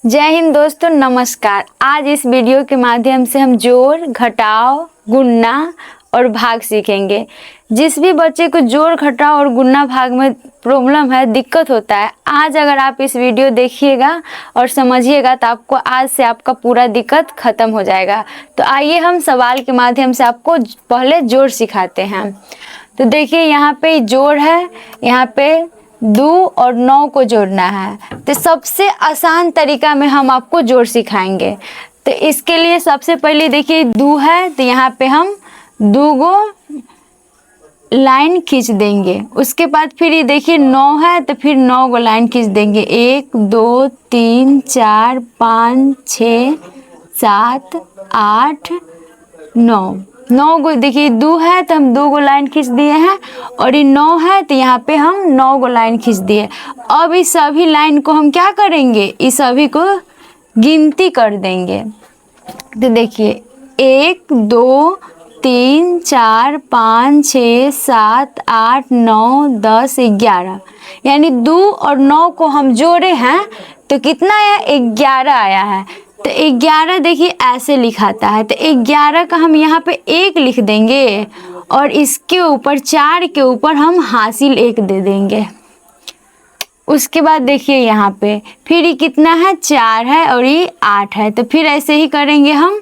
जय हिंद दोस्तों, नमस्कार। आज इस वीडियो के माध्यम से हम जोड़, घटाव, गुणा और भाग सीखेंगे। जिस भी बच्चे को जोड़, घटाव और गुणा भाग में प्रॉब्लम है, दिक्कत होता है, आज अगर आप इस वीडियो देखिएगा और समझिएगा तो आपको आज से आपका पूरा दिक्कत खत्म हो जाएगा। तो आइए हम सवाल के माध्यम से आपको पहले जोड़ सिखाते हैं। तो देखिए यहाँ पे जोड़ है, यहाँ पे 2 और 9 को जोड़ना है। तो सबसे आसान तरीका में हम आपको जोड़ सिखाएंगे। तो इसके लिए सबसे पहले देखिए 2 है, तो यहाँ पे हम 2 गो लाइन खींच देंगे। उसके बाद फिर ये देखिए 9 है, तो फिर 9 गो लाइन खींच देंगे। 1 2 3 4 5 6 7 8 9 गो। देखिए 2 है तो हम 2 गो लाइन खींच दिए हैं, और ये 9 है तो यहाँ पे हम 9 गो लाइन खींच दिए। अब इस सभी लाइन को हम क्या करेंगे, इस सभी को गिनती कर देंगे। तो देखिए 1 2 3 4 5 6 7 8 9 10 11, यानी 2 और 9 को हम जोड़े हैं तो कितना आया, 11 आया है। तो 11 देखिए ऐसे लिखाता है, तो 11 का हम यहाँ पे 1 लिख देंगे और इसके ऊपर 4 के ऊपर हम हासिल 1 दे देंगे। उसके बाद देखिए यहाँ पे फिर ये कितना है, 4 है और ये 8 है। तो फिर ऐसे ही करेंगे हम,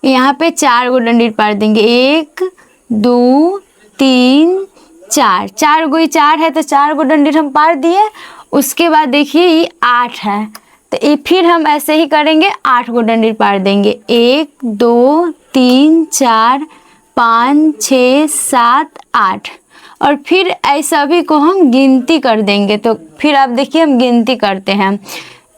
यहाँ पे 4 गो डंडी पार देंगे। 1 2 3 4, 4 गो, 4 है तो 4 गो डंडी हम पार दिए। उसके बाद देखिए ये 8 है, तो ये फिर हम ऐसे ही करेंगे, 8 गो डंडी पार देंगे। 1 2 3 4 5 6 7 8, और फिर ऐसा भी को हम गिनती कर देंगे। तो फिर आप देखिए हम गिनती करते हैं,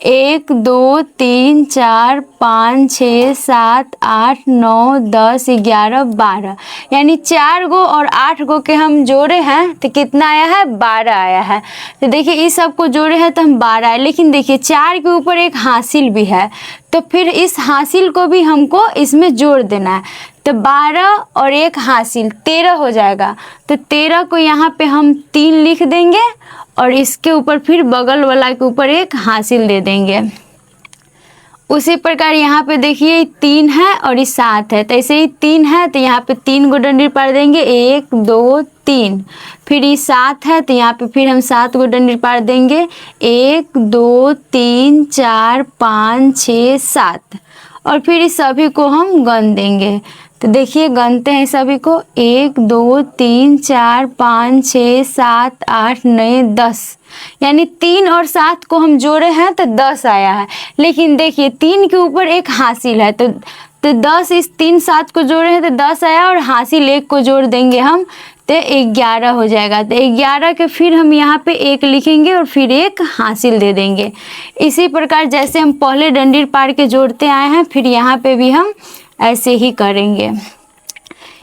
1 2 3 4 5 6 7 8 9 10 11 12, यानी 4 गो और 8 गो के हम जोड़े हैं तो कितना आया है, 12 आया है। तो देखिए इस सब को जोड़े हैं तो हम 12 आए, लेकिन देखिए 4 के ऊपर एक हासिल भी है, तो फिर इस हासिल को भी हमको इसमें जोड़ देना है। तो 12 और एक हासिल 13 हो जाएगा। तो 13 को यहाँ पे हम 3 लिख देंगे और इसके ऊपर फिर बगल वाला के ऊपर एक हासिल दे देंगे। उसी प्रकार यहाँ पे देखिए 3 है और ये 7 है, तो ऐसे ही 3 है तो यहाँ पे 3 गो डंडी पार देंगे। 1 2 3, फिर ये 7 है तो यहाँ पे फिर हम 7 गो डंडी पार देंगे। 1 2 3 4 5 6 7, और फिर इस सभी को हम गन देंगे। तो देखिए गनते हैं सभी को, 1 2 3 4 5 6 7 8 9 10, यानी 3 और 7 को हम जोड़े हैं तो 10 आया है। लेकिन देखिए 3 के ऊपर एक हासिल है, तो 10 इस 3 7 को जोड़े हैं तो 10 आया, और हासिल 1 को जोड़ देंगे हम तो 11 हो जाएगा। तो 11 के फिर हम यहाँ पे 1 लिखेंगे और फिर एक हासिल दे देंगे। इसी प्रकार जैसे हम पहले डंडी पार के जोड़ते आए हैं, फिर यहाँ पे भी हम ऐसे ही करेंगे।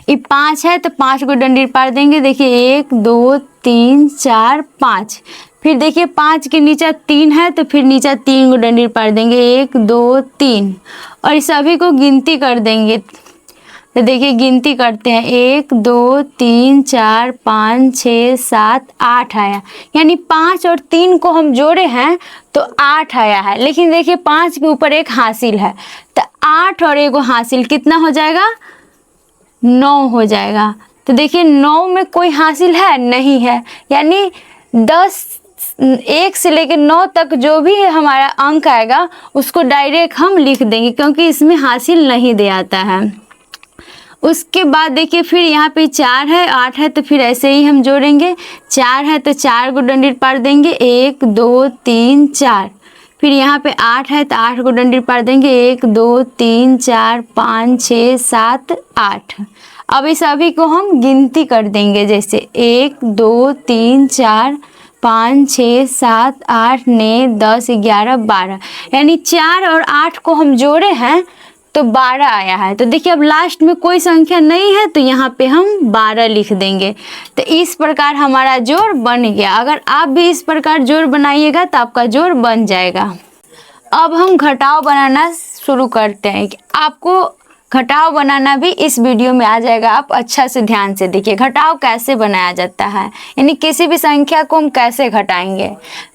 ये 5 है तो 5 को डंडी पार देंगे। देखिए 1 2 3 4 5, फिर देखिए 5 के नीचे 3 है तो फिर नीचे 3 को डंडी पार देंगे। 1 2 3, और इस सभी को गिनती कर देंगे। तो देखिए गिनती करते हैं, 1 2 3 4 5 6 7 8 आया, यानी 5 और 3 को हम जोड़े हैं तो 8 आया है। लेकिन देखिए 5 के ऊपर एक हासिल है, तो 8 और एक हासिल कितना हो जाएगा, 9 हो जाएगा। तो देखिए 9 में कोई हासिल है नहीं है, यानी 1 से लेकर 9 तक जो भी हमारा अंक आएगा उसको डायरेक्ट हम लिख देंगे, क्योंकि इसमें हासिल नहीं दे आता है। उसके बाद देखिए फिर यहाँ पे 4 है 8 है, तो फिर ऐसे ही हम जोड़ेंगे। 4 है तो 4 को डंडी पार देंगे। 1 2 3 4, फिर यहाँ पे 8 है तो 8 को डंडी पार देंगे। 1 2 3 4 5 6 7 8, अब इस सभी को हम गिनती कर देंगे, जैसे 1 2 3 4 5 6 7 8 9 10 11 12, यानी 4 और 8 को हम जोड़े हैं तो 12 आया है। तो देखिए अब लास्ट में कोई संख्या नहीं है तो यहाँ पे हम 12 लिख देंगे। तो इस प्रकार हमारा जोड़ बन गया। अगर आप भी इस प्रकार जोड़ बनाइएगा तो आपका जोड़ बन जाएगा। अब हम घटाव बनाना शुरू करते हैं। आपको घटाव बनाना भी इस वीडियो में आ जाएगा। आप अच्छा से ध्यान से देखिए घटाव कैसे बनाया जाता है, यानी किसी भी संख्या को हम कैसे घटाएंगे।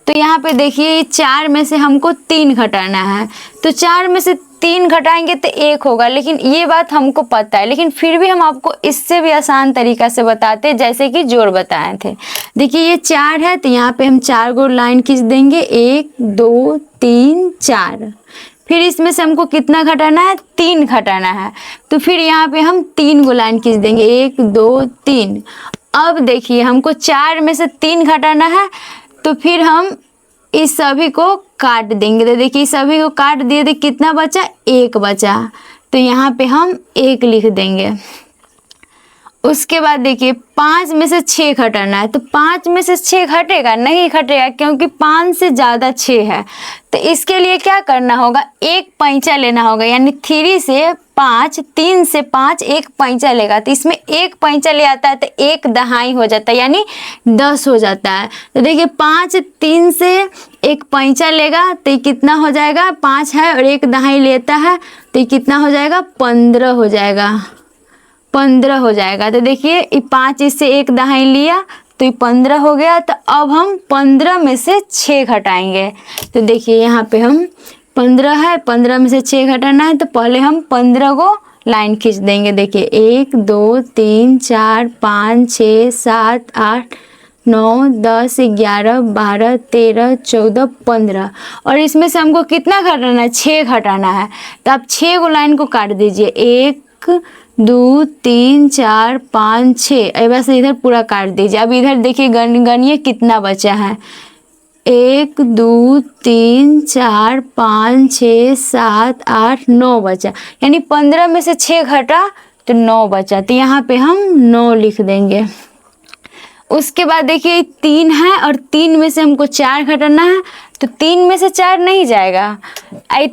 तो यहाँ पे देखिए 4 में से हमको 3 घटाना है, तो 4 में से 3 घटाएंगे तो 1 होगा, लेकिन ये बात हमको पता है, लेकिन फिर भी हम आपको इससे भी आसान तरीका से बताते हैं, जैसे कि जोड़ बताए थे। देखिए ये 4 है, तो यहाँ पे हम 4 गो लाइन खींच देंगे, 1 2 3 4। फिर इसमें से हमको कितना घटाना है, 3 घटाना है, तो फिर यहाँ पे हम 3 गो लाइन खींच देंगे, 1 2 3। अब देखिए हमको 4 में से 3 घटाना है, तो फिर हम इस सभी को काट देंगे। तो देखिए सभी को काट दिए तो कितना बचा, 1 बचा, तो यहाँ पे हम 1 लिख देंगे। उसके बाद देखिए 5 में से 6 घटाना है, तो 5 में से 6 घटेगा नहीं, घटेगा क्योंकि 5 से ज़्यादा 6 है। तो इसके लिए क्या करना होगा, एक पैंचा लेना होगा, यानी 3 से 5, 3 से 5 एक पैंचा लेगा, तो इसमें एक पैंचा ले आता है तो 1 दहाई हो जाता है, यानी 10 हो जाता है। तो देखिए 5 3 से एक पैंचा लेगा तो कितना हो जाएगा, 5 है और 1 दहाई लेता है तो कितना हो जाएगा, 15 हो जाएगा, 15 हो जाएगा। तो देखिए 5 इससे 1 दहाई लिया तो ये 15 हो गया। तो अब हम 15 में से 6 घटाएंगे। तो देखिए यहाँ पे हम 15 है, 15 में से 6 घटाना है, तो पहले हम 15 को लाइन खींच देंगे। देखिए 1 2 3 4 5 6 7 8 9 10 11 12 13 14 15, और इसमें से हमको कितना घटाना है, 6 घटाना है। तो आप 6 को लाइन को काट दीजिए, 1 2 3 4 5 6, बस इधर पूरा काट दीजिए। अब इधर देखिए गणिए कितना बचा है, 1 2 3 4 5 6 7 8 9 बचा, यानी 15 में से 6 घटा तो 9 बचा, तो यहाँ पे हम 9 लिख देंगे। उसके बाद देखिए 3 है और 3 में से हमको 4 घटाना है, तो 3 में से 4 नहीं जाएगा,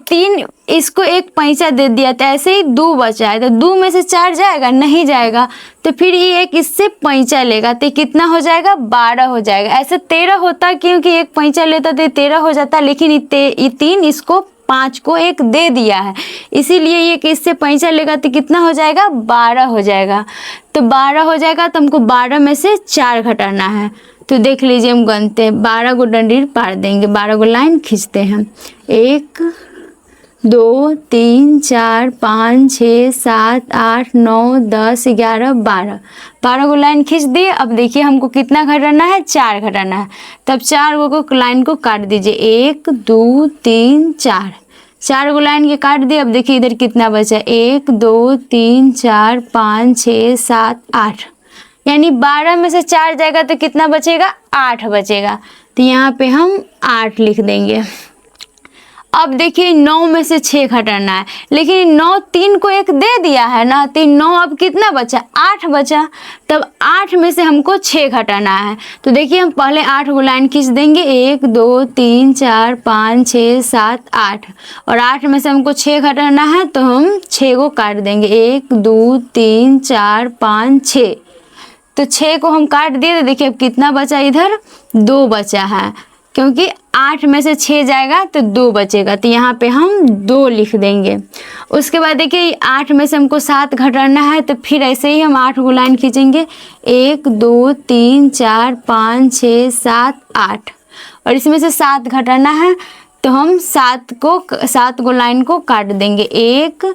3 इसको एक पैंचा दे दिया तो ऐसे ही 2 बचा है, तो 2 में से 4 जाएगा नहीं जाएगा, तो फिर ये एक इससे पैंचा लेगा तो कितना हो जाएगा, 12 हो जाएगा। ऐसे 13 होता क्योंकि एक पैंचा लेता तो 13 हो जाता, लेकिन ये 3 इसको 5 को एक दे दिया है, इसीलिए ये इससे पैंचा लेगा तो कितना हो जाएगा, 12 हो जाएगा। तो 12 हो जाएगा, तो हमको 12 में से 4 घटाना है। तो देख लीजिए हम गनते हैं, 12 गो डंडी पार देंगे, 12 गो लाइन खींचते हैं, 1 2 3 4 5 6 7 8 9 10 11 12, 12 गो लाइन खींच दिए। अब देखिए हमको कितना घटाना है, 4 घटाना है, तब 4 गो को लाइन को काट दीजिए, 1 2 3 4, 4 गो लाइन के काट दिए। अब देखिए इधर कितना बचा, 1 2 3 4 5 6 7 8, यानी 12 में से 4 जाएगा तो कितना बचेगा, 8 बचेगा, तो यहाँ पे हम 8 लिख देंगे। अब देखिए 9 में से 6 घटाना है, लेकिन 9 3 को एक दे दिया है ना, तो 9 अब कितना बचा, 8 बचा, तब 8 में से हमको 6 घटाना है। तो देखिए हम पहले 8 को लाइन खींच देंगे, 1 2 3 4 5 6 7 8, और 8 में से हमको 6 घटाना है, तो हम 6 को काट देंगे, 1 2 3 4 5 6, तो 6 को हम काट दिए। तो देखिए अब कितना बचा, इधर 2 बचा है, क्योंकि 8 में से 6 जाएगा तो 2 बचेगा, तो यहाँ पे हम 2 लिख देंगे। उसके बाद देखिए 8 में से हमको 7 घटाना है, तो फिर ऐसे ही हम 8 को लाइन खींचेंगे, 1 2 3 4 5 6 7 8, और इसमें से 7 घटाना है, तो हम 7 को लाइन को काट देंगे, 1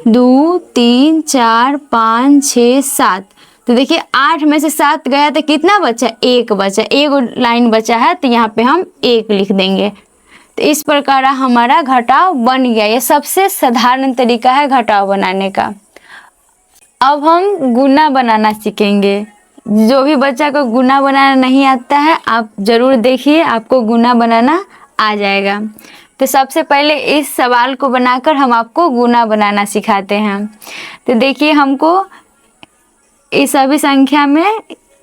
2 3 4 5 6 7, तो देखिए 8 में से 7 गया तो कितना बचा, 1 बचा, 1 लाइन बचा है, तो यहाँ पे हम 1 लिख देंगे। तो इस प्रकार हमारा घटाव बन गया। ये सबसे साधारण तरीका है घटाव बनाने का। अब हम गुना बनाना सीखेंगे। जो भी बच्चा को गुना बनाना नहीं आता है, आप ज़रूर देखिए, आपको गुना बनाना आ जाएगा। तो सबसे पहले इस सवाल को बनाकर हम आपको गुना बनाना सिखाते हैं। तो देखिए हमको इस सभी संख्या में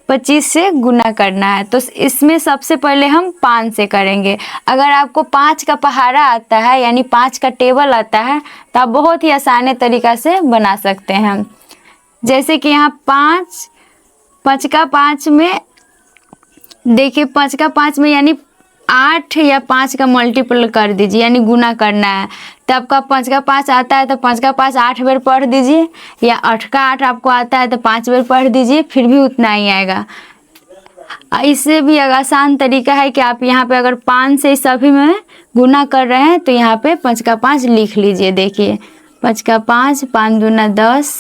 25 से गुना करना है, तो इसमें सबसे पहले हम 5 से करेंगे। अगर आपको 5 का पहाड़ा आता है, यानी 5 का टेबल आता है, तो आप बहुत ही आसान तरीका से बना सकते हैं। जैसे कि यहाँ 5 का 5 में देखिए, 5 का 5 में यानी 8 या 5 का मल्टीपल कर दीजिए, यानी गुना करना है। तो आपका 5 का 5 आता है तो 5 का 5 8 बार पढ़ दीजिए, या 8 का 8 आपको आता है तो 5 बार पढ़ दीजिए, फिर भी उतना ही आएगा। इससे भी एक आसान तरीका है कि आप यहाँ पे अगर 5 से सभी में गुना कर रहे हैं तो यहाँ पे 5 का 5 लिख लीजिए। देखिए 5 का 5, 5 दूना 10,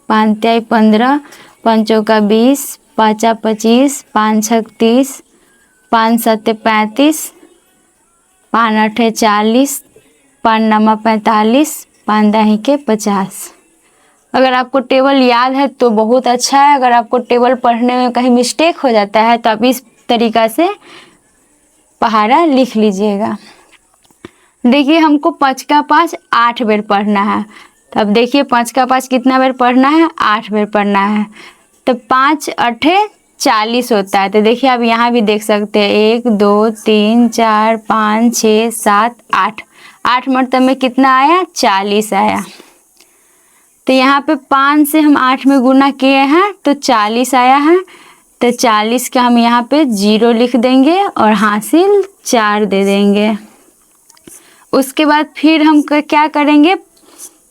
5 तिहाई 15, 5 चौका 20, 5 25, 5 छक 30, 5 सत्ते 35, 5 अठे 40, 5 नमा 45, 5 दाही के 50। अगर आपको टेबल याद है तो बहुत अच्छा है, अगर आपको टेबल पढ़ने में कहीं मिस्टेक हो जाता है तो आप इस तरीक़ा से पहाड़ा लिख लीजिएगा। देखिए हमको 5 का 5 8 बार पढ़ना है, तो अब देखिए 5 का 5 कितना बार पढ़ना है, 8 बार पढ़ना है। तो 5 अठे 40 होता है। तो देखिए आप यहाँ भी देख सकते हैं 1 2 3 4 5 6 7 8, 8 मरतब में कितना आया, 40 आया। तो यहाँ पे 5 से हम 8 में गुना किए हैं तो 40 आया है। तो 40 का हम यहाँ पे 0 लिख देंगे और हासिल 4 दे देंगे। उसके बाद फिर हम क्या करेंगे,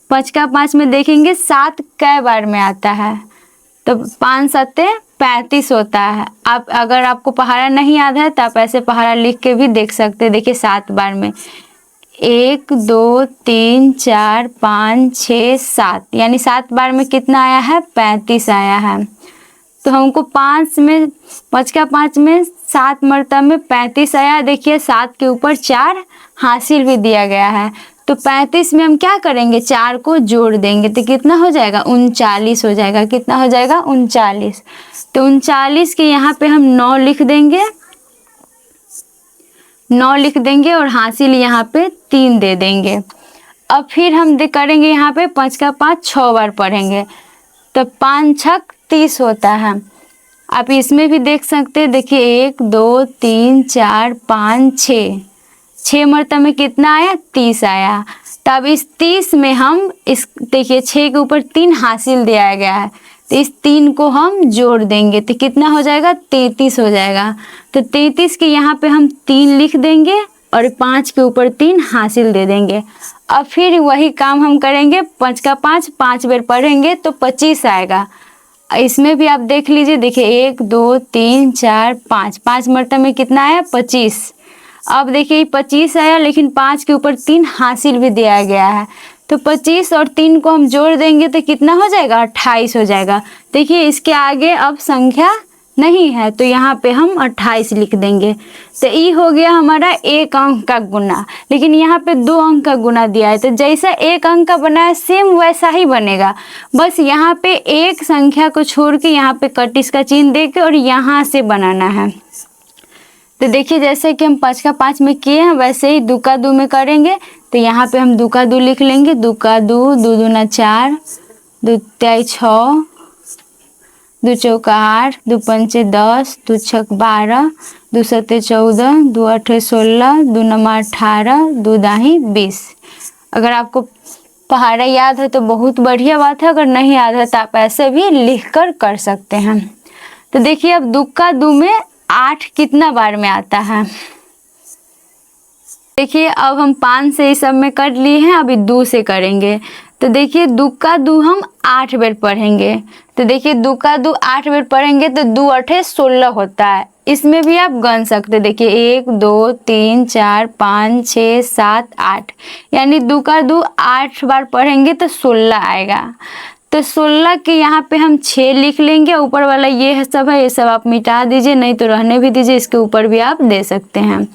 5 का 5 में देखेंगे 7 कै बार में आता है, तो 5 सत्ते 35 होता है। आप अगर आपको पहाड़ा नहीं याद है तो आप ऐसे पहाड़ा लिख के भी देख सकते हैं। देखिए 7 बार में 1 2 3 4 5 6 7, यानी 7 बार में कितना आया है, 35 आया है। तो हमको 5 का 5 में 7 मरतब में 35 आया। देखिए 7 के ऊपर 4 हासिल भी दिया गया है। तो 35 में हम क्या करेंगे, 4 को जोड़ देंगे तो कितना हो जाएगा, 39 हो जाएगा। कितना हो जाएगा, 39। तो 39 के यहाँ पे हम 9 लिख देंगे, 9 लिख देंगे और हासिल यहाँ पे 3 दे देंगे। अब फिर हम करेंगे यहाँ पे 5 का 5 6 बार पढ़ेंगे, तो 5 छक 30 होता है। आप इसमें भी देख सकते हैं। देखिए 1 2 3 4 5 6 मरतब में कितना आया, 30 आया। तब इस 30 में हम इस देखिए 6 के ऊपर 3 हासिल दिया गया है, तो इस 3 को हम जोड़ देंगे तो कितना हो जाएगा, 33 हो जाएगा। तो 33 के यहाँ पे हम 3 लिख देंगे और 5 के ऊपर 3 हासिल दे देंगे। अब फिर वही काम हम करेंगे, 5 का 5 5 बार पढ़ेंगे तो 25 आएगा। इसमें भी आप देख लीजिए। देखिए 1 2 3 4 5 मरतब में कितना आया, 25। अब देखिए 25 आया, लेकिन 5 के ऊपर 3 हासिल भी दिया गया है, तो 25 और 3 को हम जोड़ देंगे तो कितना हो जाएगा, 28 हो जाएगा। देखिए इसके आगे अब संख्या नहीं है तो यहाँ पे हम 28 लिख देंगे। तो ये हो गया हमारा 1 अंक का गुना, लेकिन यहाँ पे 2 अंक का गुना दिया है। तो जैसा 1 अंक का बना है सेम वैसा ही बनेगा, बस यहाँ पे एक संख्या को छोड़ के यहाँ पे कटिस का चिन्ह दे के और यहाँ से बनाना है। तो देखिए जैसे कि हम 5 का 5 में किए हैं वैसे ही 2 का 2 में करेंगे। तो यहाँ पे हम 2 का 2 लिख लेंगे। 2 का 2, 2 दूना 4, 2 तिहाई 6, 2 चौका 8, 2 पंचे 10, 2 छक 12, 2 सत्ते 14, 2 अठे 16, 2 नमा 18, 2 दाही 20। अगर आपको पहाड़ा याद है तो बहुत बढ़िया बात है, अगर नहीं याद है तो आप ऐसे भी लिख कर सकते हैं। तो देखिए अब 2 का 2 में 8 कितना बार में आता है। देखिए अब हम 5 से इस सब में कर लिए हैं, अभी 2 से करेंगे। तो देखिए 2 का 2 हम 8 बार पढ़ेंगे। तो देखिए 2 का 2 8 बार पढ़ेंगे तो 2 अठे 16 होता है। इसमें भी आप गन सकते। देखिए 1 2 3 4 5 6 7 8, यानी 2 का 2 8 बार पढ़ेंगे तो 16 आएगा। तो 16 के यहाँ पे हम 6 लिख लेंगे। ऊपर वाला ये सब है, ये सब आप मिटा दीजिए, नहीं तो रहने भी दीजिए, इसके ऊपर भी आप दे सकते हैं।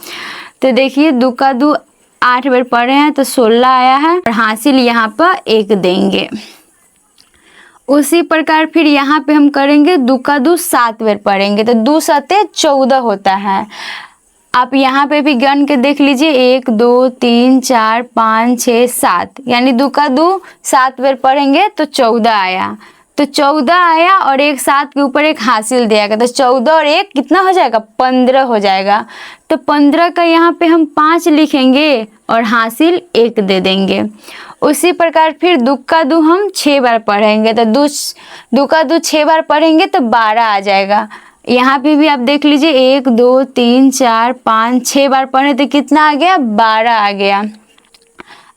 तो देखिए 2 का 2 8 बार पढ़े हैं तो 16 आया है और हासिल यहाँ पर 1 देंगे। उसी प्रकार फिर यहाँ पे हम करेंगे 2 का 2 7 बार पढ़ेंगे तो 2 सत्ते 14 होता है। आप यहाँ पे भी गन के देख लीजिए 1 2 3 4 5 6 7, यानी 2 का 2 7 बार पढ़ेंगे तो 14 आया। तो 14 आया और एक 7 के ऊपर 1 हासिल दिया गया, तो 14 और 1 कितना हो जाएगा, 15 हो जाएगा। तो 15 का यहाँ पे हम 5 लिखेंगे और हासिल 1 दे देंगे। उसी प्रकार फिर 2 का 2 हम 6 बार पढ़ेंगे तो 2 का 2 6 बार पढ़ेंगे तो 12 आ जाएगा। यहाँ पे भी आप देख लीजिए 1 2 3 4 5 6 बार पढ़े तो कितना आ गया, 12 आ गया।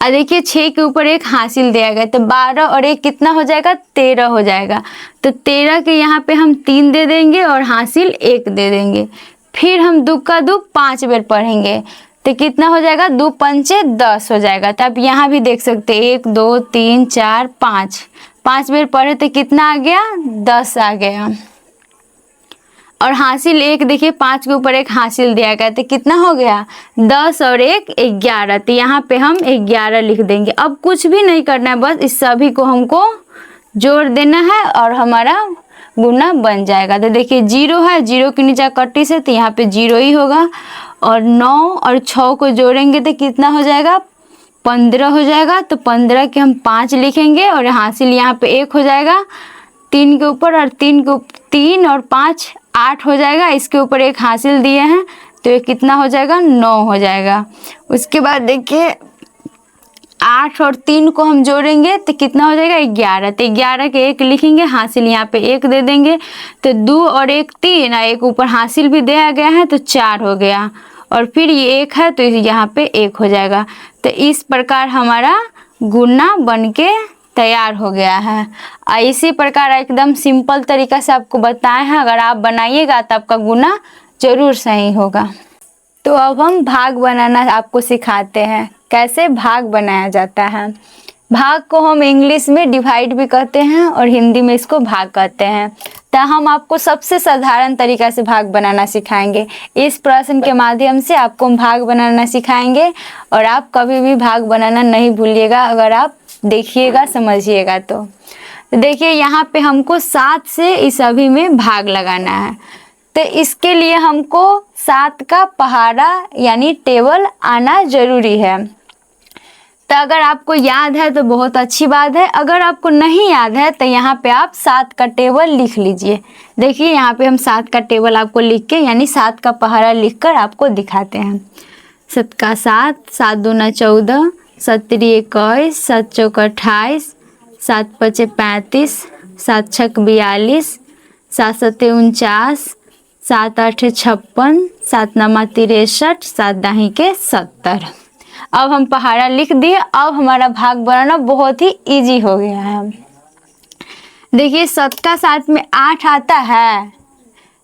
और देखिए 6 के ऊपर 1 हासिल दिया गया तो 12 और 1 कितना हो जाएगा, 13 हो जाएगा। तो 13 के यहाँ पे हम 3 दे देंगे और हासिल 1 दे देंगे। फिर हम 2 का 2 5 बार पढ़ेंगे तो कितना हो जाएगा, 2 पंचे 10 हो जाएगा। तो आप यहाँ भी देख सकते हैं 1 2 3 4 5 बार पढ़े तो कितना आ गया, 10 आ गया। और हासिल 1 देखिए 5 के ऊपर 1 हासिल दिया गया तो कितना हो गया, 10 और 1 11। तो यहाँ पे हम 11 लिख देंगे। अब कुछ भी नहीं करना है, बस इस सभी को हमको जोड़ देना है और हमारा गुना बन जाएगा। तो देखिए 0 है, 0 के नीचे कट्टी से तो यहाँ पे 0 ही होगा। और 9 और 6 को जोड़ेंगे तो कितना हो जाएगा, 15 हो जाएगा। तो 15 के हम 5 लिखेंगे और हासिल यहाँ पे 1 हो जाएगा 3 के ऊपर, और 3 और 5 8 हो जाएगा। इसके ऊपर 1 हासिल दिए हैं तो ये कितना हो जाएगा, 9 हो जाएगा। उसके बाद देखिए 8 और 3 को हम जोड़ेंगे तो कितना हो जाएगा, 11। तो 11 के 1 लिखेंगे, हासिल यहाँ पे 1 दे देंगे। तो 2 और 1 3 और 1 ऊपर हासिल भी दिया गया है तो 4 हो गया। और फिर ये 1 है तो यहाँ पे 1 हो जाएगा। तो इस प्रकार हमारा गुना बन के तैयार हो गया है। इसी प्रकार एकदम सिंपल तरीका से आपको बताए हैं, अगर आप बनाइएगा तो आपका गुना जरूर सही होगा। तो अब हम भाग बनाना आपको सिखाते हैं, कैसे भाग बनाया जाता है। भाग को हम इंग्लिश में डिवाइड भी कहते हैं और हिंदी में इसको भाग कहते हैं। तो हम आपको सबसे साधारण तरीका से भाग बनाना सिखाएंगे। इस प्रश्न के माध्यम से आपको हम भाग बनाना सिखाएंगे और आप कभी भी भाग बनाना नहीं भूलिएगा, अगर आप देखिएगा समझिएगा तो। देखिए यहाँ पे हमको 7 से इस सभी में भाग लगाना है। तो इसके लिए हमको 7 का पहाड़ा यानी टेबल आना जरूरी है। तो अगर आपको याद है तो बहुत अच्छी बात है, अगर आपको नहीं याद है तो यहाँ पे आप 7 का टेबल लिख लीजिए। देखिए यहाँ पे हम 7 का टेबल आपको लिख के यानी 7 का पहाड़ा लिखकर आपको दिखाते हैं। 7 का 7, 7 दूना 14, 7 तिरी 21, 7 चौका 28, 7 पचे 35, 7 छक 42, 7 सते 49, 7 आठे 56, 7 नमा 63, 7 दाही के 70। अब हम पहाड़ा लिख दिए। अब हमारा भाग बनाना बहुत ही इजी हो गया है। देखिए 7 का 7 में 8 आता है,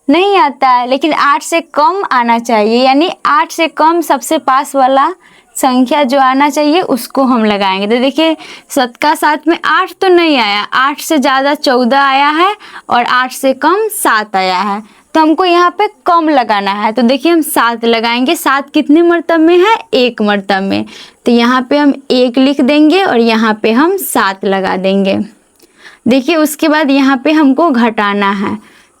नहीं आता है, लेकिन 8 से कम आना चाहिए, यानी 8 से कम सबसे पास वाला संख्या जो आना चाहिए उसको हम लगाएंगे। तो देखिए 7 का 7 में 8 तो नहीं आया, 8 से ज़्यादा 14 आया है और 8 से कम 7 आया है, तो हमको यहाँ पे कम लगाना है। तो देखिए हम 7 लगाएंगे। 7 कितने मर्तब में है, 1 मर्तब में। तो यहाँ पे हम 1 लिख देंगे और यहाँ पे हम 7 लगा देंगे। देखिए उसके बाद यहाँ पे हमको घटाना है।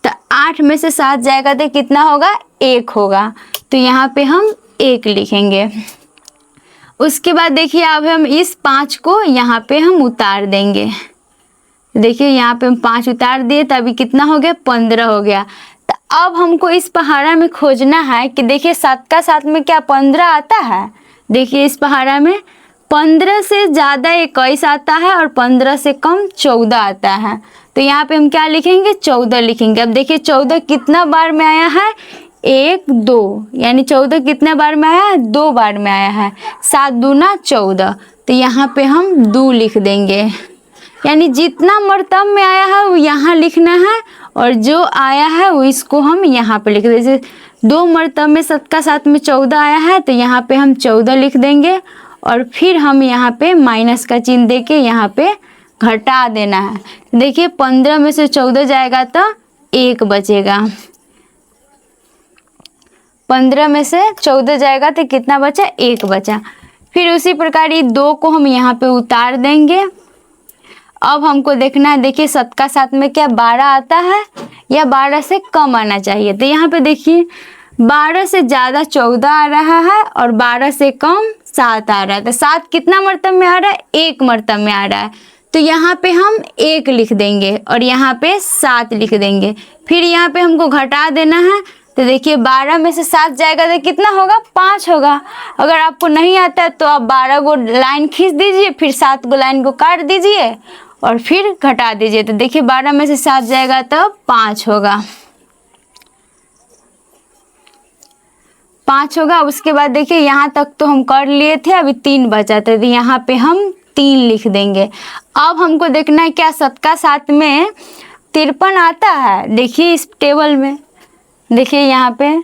तो 8 में से 7 जाएगा तो कितना होगा, 1 होगा। तो यहाँ पे हम 1 लिखेंगे। उसके बाद देखिए अब हम इस 5 को यहाँ पे हम उतार देंगे। देखिए यहाँ पे हम 5 उतार दिए तो अभी कितना हो गया, 15 हो गया। तो अब हमको इस पहाड़ा में खोजना है कि देखिए 7 का 7 में क्या 15 आता है। देखिए इस पहाड़ा में 15 से ज़्यादा 21 आता है और 15 से कम 14 आता है। तो यहाँ पे हम क्या लिखेंगे, 14 लिखेंगे। अब देखिए 14 कितना बार में आया है, 1 2, यानी 14 कितने बार में आया है, 2 बार में आया है। 7 दूना 14, तो यहाँ पे हम 2 लिख देंगे। यानी जितना मर्तब में आया है वो यहाँ लिखना है और जो आया है वो इसको हम यहाँ पे लिख देंगे। जैसे 2 मर्तब में 7 का 7 में 14 आया है तो यहाँ पे हम 14 लिख देंगे और फिर हम यहाँ पे माइनस का चिन्ह दे के यहाँ पे घटा देना है। देखिए 15 में से 14 जाएगा तो 1 बचेगा। 15 में से 14 जाएगा तो कितना बचा, 1 बचा। फिर उसी प्रकार ये 2 को हम यहाँ पे उतार देंगे। अब हमको देखना है, देखिए 7 का 7 में क्या 12 आता है या 12 से कम आना चाहिए। तो यहाँ पे देखिए 12 से ज़्यादा 14 आ रहा है और 12 से कम 7 आ रहा है। तो 7 कितना मर्तब में आ रहा है, 1 मर्तब में आ रहा है। तो यहाँ पे हम 1 लिख देंगे और यहाँ पे 7 लिख देंगे। फिर यहाँ पे हमको घटा देना है। तो देखिए 12 में से 7 जाएगा तो कितना होगा, 5 होगा। अगर आपको नहीं आता है तो आप 12 को लाइन खींच दीजिए, फिर 7 को लाइन को काट दीजिए और फिर घटा दीजिए। तो देखिए 12 में से 7 जाएगा तो 5 होगा। 5 होगा। उसके बाद देखिए यहाँ तक तो हम कर लिए थे, अभी 3 बचा था, तो यहाँ पे हम 3 लिख देंगे। अब हमको देखना है क्या 7 का 7 में 53 आता है। देखिए इस टेबल में, देखिए यहाँ पे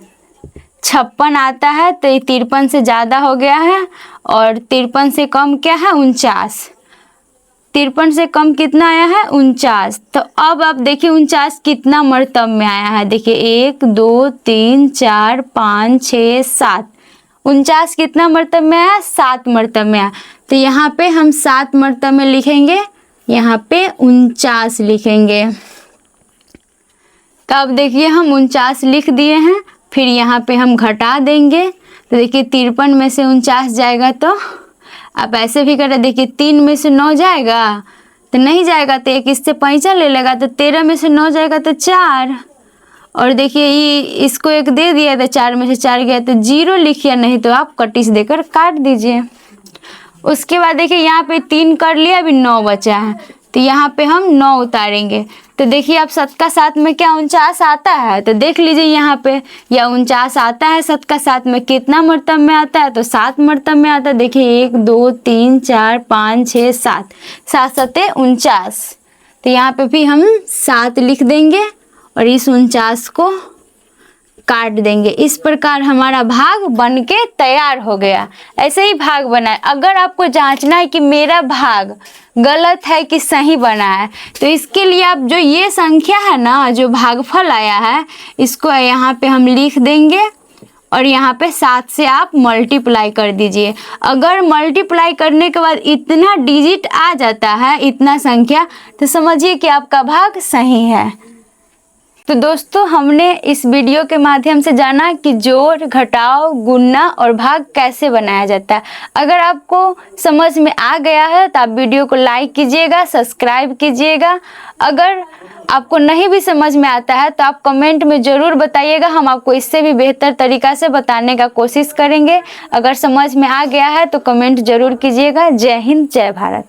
56 आता है, तो ये 53 से ज़्यादा हो गया है। और 53 से कम क्या है? 49। 53 से कम कितना आया है? 49। तो अब आप देखिए 49 कितना मर्तब में आया है। देखिए 1 2 3 4 5 6 7, 49 कितना मर्तब में आया? 7 मर्तब में आया। तो यहाँ पे हम 7 मर्तब में लिखेंगे, यहाँ पे 49 लिखेंगे। तो अब देखिए हम 49 लिख दिए हैं। फिर यहाँ पे हम घटा देंगे, तो देखिए 53 में से 49 जाएगा, तो आप ऐसे भी करें। देखिए 3 में से 9 जाएगा तो नहीं जाएगा, तो एक इससे पैंचा ले लेगा, तो 13 में से 9 जाएगा तो 4। और देखिए ये इसको 1 दे दिया, तो 4 में से 4 गया तो 0 लिखिए, नहीं तो आप कटिस देकर काट दीजिए। उसके बाद देखिए यहाँ पे 3 कर लिया, अभी 9 बचा है, तो यहाँ पे हम 9 उतारेंगे। तो देखिए अब 7 का 7 में क्या 49 आता है? तो देख लीजिए यहाँ पे, या 49 आता है 7 का 7 में कितना मर्तब में आता है? तो 7 मर्तब में आता है। देखिए 1 2 3 4 5 6 7, 7 7 49। तो यहाँ पे भी हम 7 लिख देंगे और इस 49 को काट देंगे। इस प्रकार हमारा भाग बनके तैयार हो गया। ऐसे ही भाग बनाए। अगर आपको जांचना है कि मेरा भाग गलत है कि सही बना है, तो इसके लिए आप जो ये संख्या है ना, जो भागफल आया है, इसको यहाँ पे हम लिख देंगे और यहाँ पे 7 से आप मल्टीप्लाई कर दीजिए। अगर मल्टीप्लाई करने के बाद इतना डिजिट आ जाता है, इतना संख्या, तो समझिए कि आपका भाग सही है। तो दोस्तों हमने इस वीडियो के माध्यम से जाना कि जोड़, घटाव, गुणा और भाग कैसे बनाया जाता है। अगर आपको समझ में आ गया है तो आप वीडियो को लाइक कीजिएगा, सब्सक्राइब कीजिएगा। अगर आपको नहीं भी समझ में आता है तो आप कमेंट में ज़रूर बताइएगा, हम आपको इससे भी बेहतर तरीक़ा से बताने का कोशिश करेंगे। अगर समझ में आ गया है तो कमेंट ज़रूर कीजिएगा। जय हिंद, जय भारत।